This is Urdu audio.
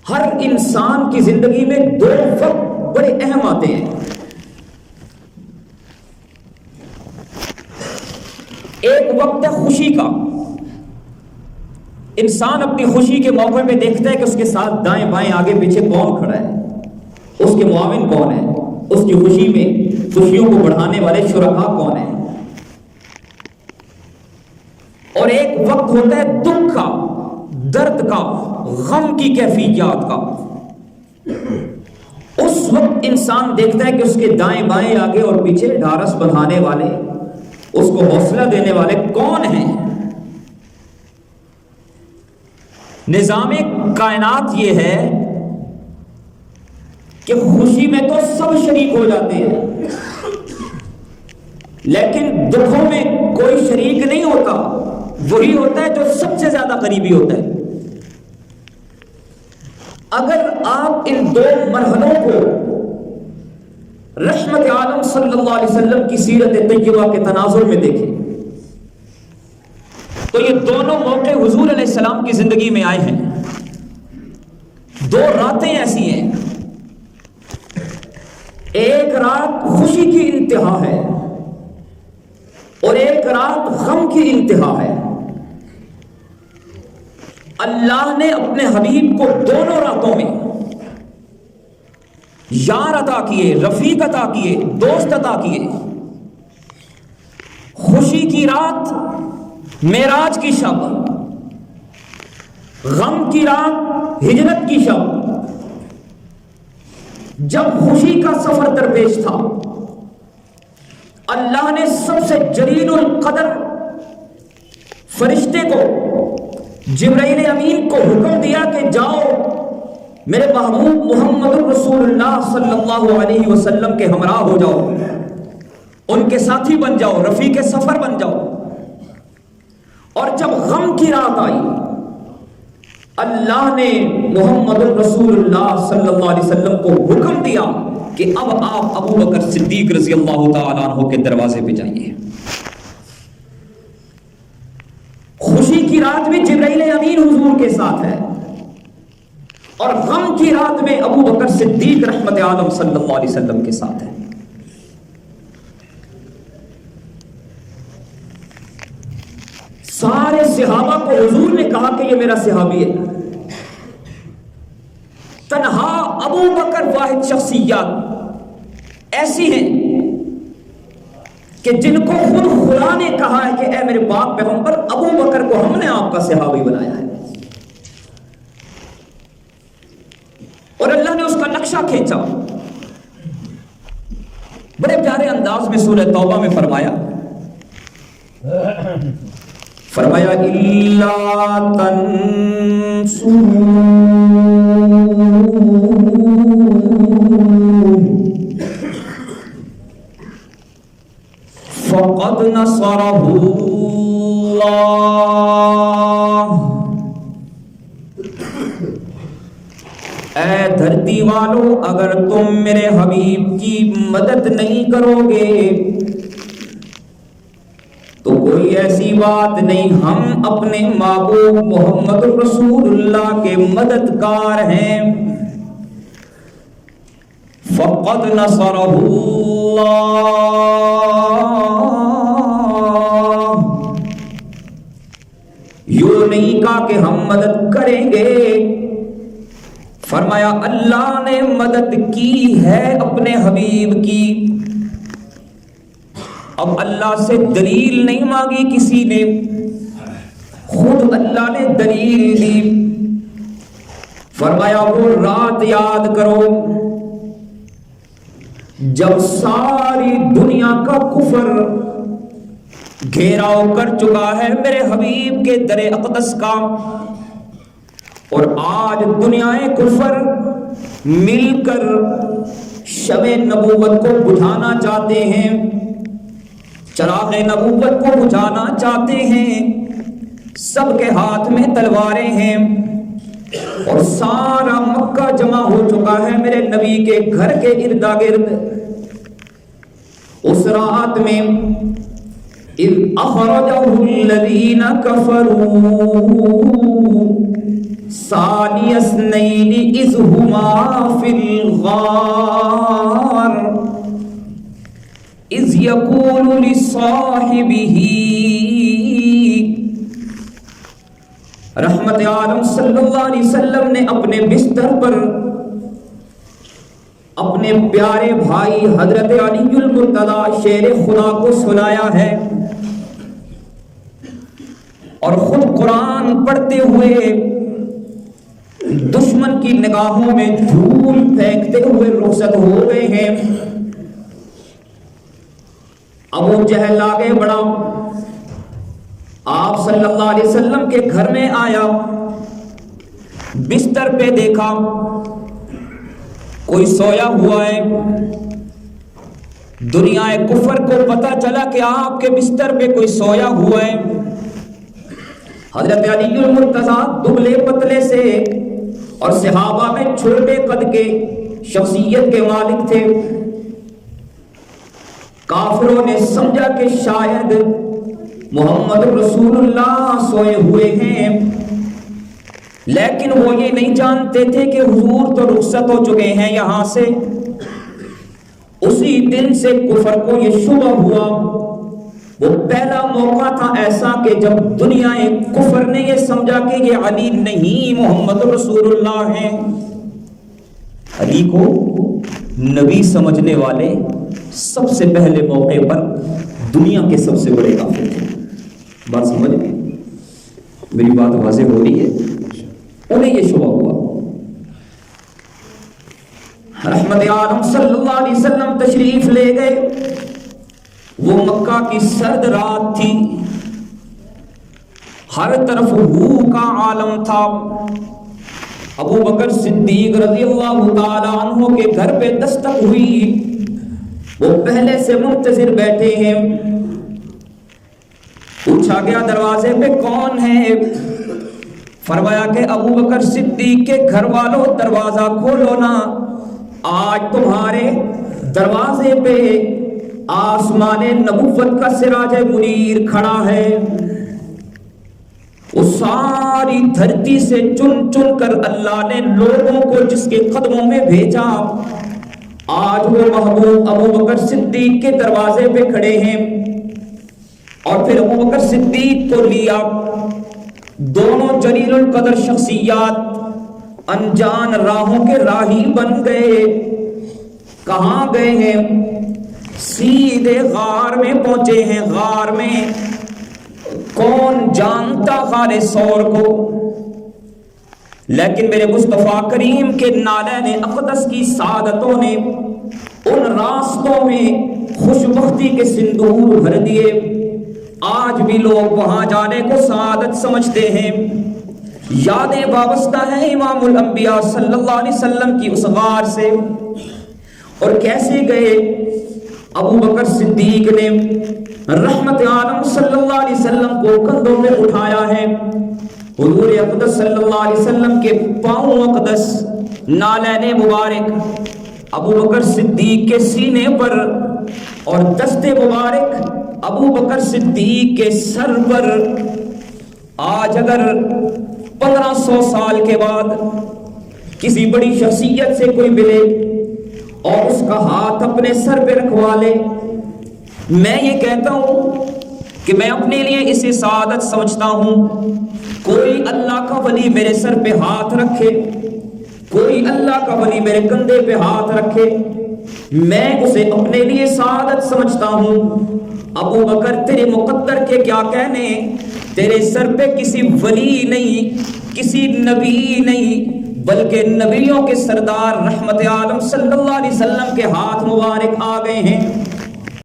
ہر انسان کی زندگی میں دو وقت بڑے اہم آتے ہیں. ایک وقت ہے خوشی کا. انسان اپنی خوشی کے موقع پہ دیکھتا ہے کہ اس کے ساتھ دائیں بائیں آگے پیچھے کون کھڑا ہے, اس کے معاون کون ہے, اس کی خوشی میں خوشیوں کو بڑھانے والے شرکا کون ہیں. اور ایک وقت ہوتا ہے دکھ کا, درد کا, غم کی کیفیات کا. اس وقت انسان دیکھتا ہے کہ اس کے دائیں بائیں آگے اور پیچھے ڈھارس بندھانے والے, اس کو حوصلہ دینے والے کون ہیں. نظام کائنات یہ ہے کہ خوشی میں تو سب شریک ہو جاتے ہیں, لیکن دکھوں میں کوئی شریک نہیں ہوتا. وہی ہوتا ہے جو سب سے زیادہ قریبی ہوتا ہے. اگر آپ ان دو مرحلوں کو رحمت عالم صلی اللہ علیہ وسلم کی سیرت طیبہ کے تناظر میں دیکھیں تو یہ دونوں موقع حضور علیہ السلام کی زندگی میں آئے ہیں. دو راتیں ایسی ہیں, ایک رات خوشی کی انتہا ہے اور ایک رات غم کی انتہا ہے. اللہ نے اپنے حبیب کو دونوں راتوں میں یار عطا کیے, رفیق عطا کیے, دوست عطا کیے. خوشی کی رات معراج کی شب, غم کی رات ہجرت کی شب. جب خوشی کا سفر درپیش تھا, اللہ نے سب سے جلیل القدر فرشتے کو, جبرائیل امین کو حکم دیا کہ جاؤ میرے محبوب محمد رسول اللہ صلی اللہ علیہ وسلم کے ہمراہ ہو جاؤ, ان کے ساتھی بن جاؤ, رفیق سفر بن جاؤ. اور جب غم کی رات آئی, اللہ نے محمد رسول اللہ صلی اللہ علیہ وسلم کو حکم دیا کہ اب آپ ابو بکر صدیق رضی اللہ تعالیٰ عنہ کے دروازے پہ جائیے. خوشی کی رات میں جبرائیل امین حضور کے ساتھ ہے, اور غم کی رات میں ابو بکر صدیق رحمت عالم صلی اللہ علیہ وسلم کے ساتھ ہے. سارے صحابہ کو حضور نے کہا کہ یہ میرا صحابی ہے. تنہا ابو بکر واحد شخصیات ایسی ہیں کہ جن کو خود خدا نے کہا ہے کہ اے میرے باپ پیغمبر, ابو بکر کو ہم نے آپ کا صحابی بنایا ہے. اور اللہ نے اس کا نقشہ کھینچا. بڑے پیارے انداز میں سورہ توبہ میں فرمایا اِلَّا تَنْصُرُوا فَقَدْ نَصَرَهُ اللَّهُ. اے دھرتی والو, اگر تم میرے حبیب کی مدد نہیں کرو گے تو کوئی ایسی بات نہیں, ہم اپنے محبوب محمد رسول اللہ کے مددگار ہیں. فقد نصرہ اللہ, یوں نہیں کہا کہ ہم مدد کریں گے, فرمایا اللہ نے مدد کی ہے اپنے حبیب کی. اب اللہ سے دلیل نہیں مانگی کسی نے, خود اللہ نے دلیل دی. فرمایا وہ رات یاد کرو جب ساری دنیا کا کفر گھیراؤ کر چکا ہے میرے حبیب کے در اقدس کا, اور آج دنیا کفر مل کر شمع نبوت کو بجھانا چاہتے ہیں, چراغ نبوت کو بجھانا چاہتے ہیں. سب کے ہاتھ میں تلواریں ہیں اور سارا مکہ جمع ہو چکا ہے میرے نبی کے گھر کے ارد گرد. اس رات میں اذ اخرجہ الذین کفروا ثانی اثنین اذ ہما فی الغار اذ یقول لصاحبہ. رحمت عالم صلی اللہ علیہ وسلم نے اپنے بستر پر اپنے پیارے بھائی حضرت علی المرتضیٰ شیر خدا کو سنایا ہے اور خود قرآن پڑھتے ہوئے دشمن کی نگاہوں میں دھول پھینکتے ہوئے رخصت ہو گئے ہیں. ابو جہل آگے بڑھا، آپ صلی اللہ علیہ وسلم کے گھر میں آیا، بستر پہ دیکھا کوئی سویا ہوا ہے. دنیا کفر کو پتا چلا کہ آپ کے بستر پہ کوئی سویا ہوا ہے. حضرت علی المرتضیٰ دبلے پتلے سے اور صحابہ میں چھوٹے قد کے شخصیت کے مالک تھے. کافروں نے سمجھا کہ شاید محمد رسول اللہ سوئے ہوئے ہیں، لیکن وہ یہ نہیں جانتے تھے کہ حضور تو رخصت ہو چکے ہیں یہاں سے. اسی دن سے کفر کو یہ شبہ ہوا. وہ پہلا موقع تھا ایسا کہ جب دنیا کفر نے یہ سمجھا کہ یہ علی نہیں محمد رسول اللہ ہیں. علی کو نبی سمجھنے والے سب سے پہلے موقع پر دنیا کے سب سے بڑے کافر تھے. بات سمجھ گئے؟ میری بات واضح ہو رہی ہے؟ انہیں یہ شبہ ہوا. رحمت عالم صلی اللہ علیہ وسلم تشریف لے گئے. وہ مکہ کی سرد رات تھی، ہر طرف ہو کا عالم تھا. ابو بکر صدیق رضی اللہ تعالی عنہ کے گھر پہ دستک ہوئی. وہ پہلے سے منتظر بیٹھے ہیں. پوچھا گیا دروازے پہ کون ہے؟ فرمایا کہ ابو بکر صدیق کے گھر والوں دروازہ کھولو نا، آج تمہارے دروازے پہ آسمان نبوت کا سراج منیر کھڑا ہے. وہ ساری دھرتی سے چن چن کر اللہ نے لوگوں کو جس کے قدموں میں بھیجا، آج وہ محبوب ابو بکر صدیق کے دروازے پہ کھڑے ہیں. اور پھر ابو بکر صدیق کو لیا. دونوں جلیل القدر شخصیات انجان راہوں کے راہی بن گئے. کہاں گئے ہیں؟ سیدھے غار میں پہنچے ہیں. غار میں کون جانتا غار ثور کو، لیکن میرے مصطفیٰ کریم کے نالین اقدس کی سعادتوں نے ان راستوں میں خوشبختی کے سندور بھر دیے. آج بھی لوگ وہاں جانے کو سعادت سمجھتے ہیں. یادیں وابستہ ہیں امام الانبیاء صلی اللہ علیہ وسلم کی اس غار سے. اور کیسے گئے؟ ابو بکر صدیق نے رحمت عالم صلی اللہ علیہ وسلم کو کندھوں میں اٹھایا ہے. حضور اقدس صلی اللہ علیہ وسلم کے پاؤں اقدس نالین مبارک ابو بکر صدیق کے سینے پر اور دست مبارک ابو بکر صدیق کے سر پر. آج اگر 1500 سال کے بعد کسی بڑی شخصیت سے کوئی ملے اور اس کا ہاتھ اپنے سر پہ رکھوا لے، میں یہ کہتا ہوں کہ میں اپنے لیے اسے سعادت سمجھتا ہوں. کوئی اللہ کا ولی میرے سر پہ ہاتھ رکھے، کوئی اللہ کا ولی میرے کندھے پہ ہاتھ رکھے، میں اسے اپنے لیے سعادت سمجھتا ہوں. ابو بکر تیرے مقدر کے کیا کہنے، تیرے سر پہ کسی ولی نہیں، کسی نبی نہیں، بلکہ نبیوں کے سردار رحمت عالم صلی اللہ علیہ وسلم کے ہاتھ مبارک آ گئے ہیں.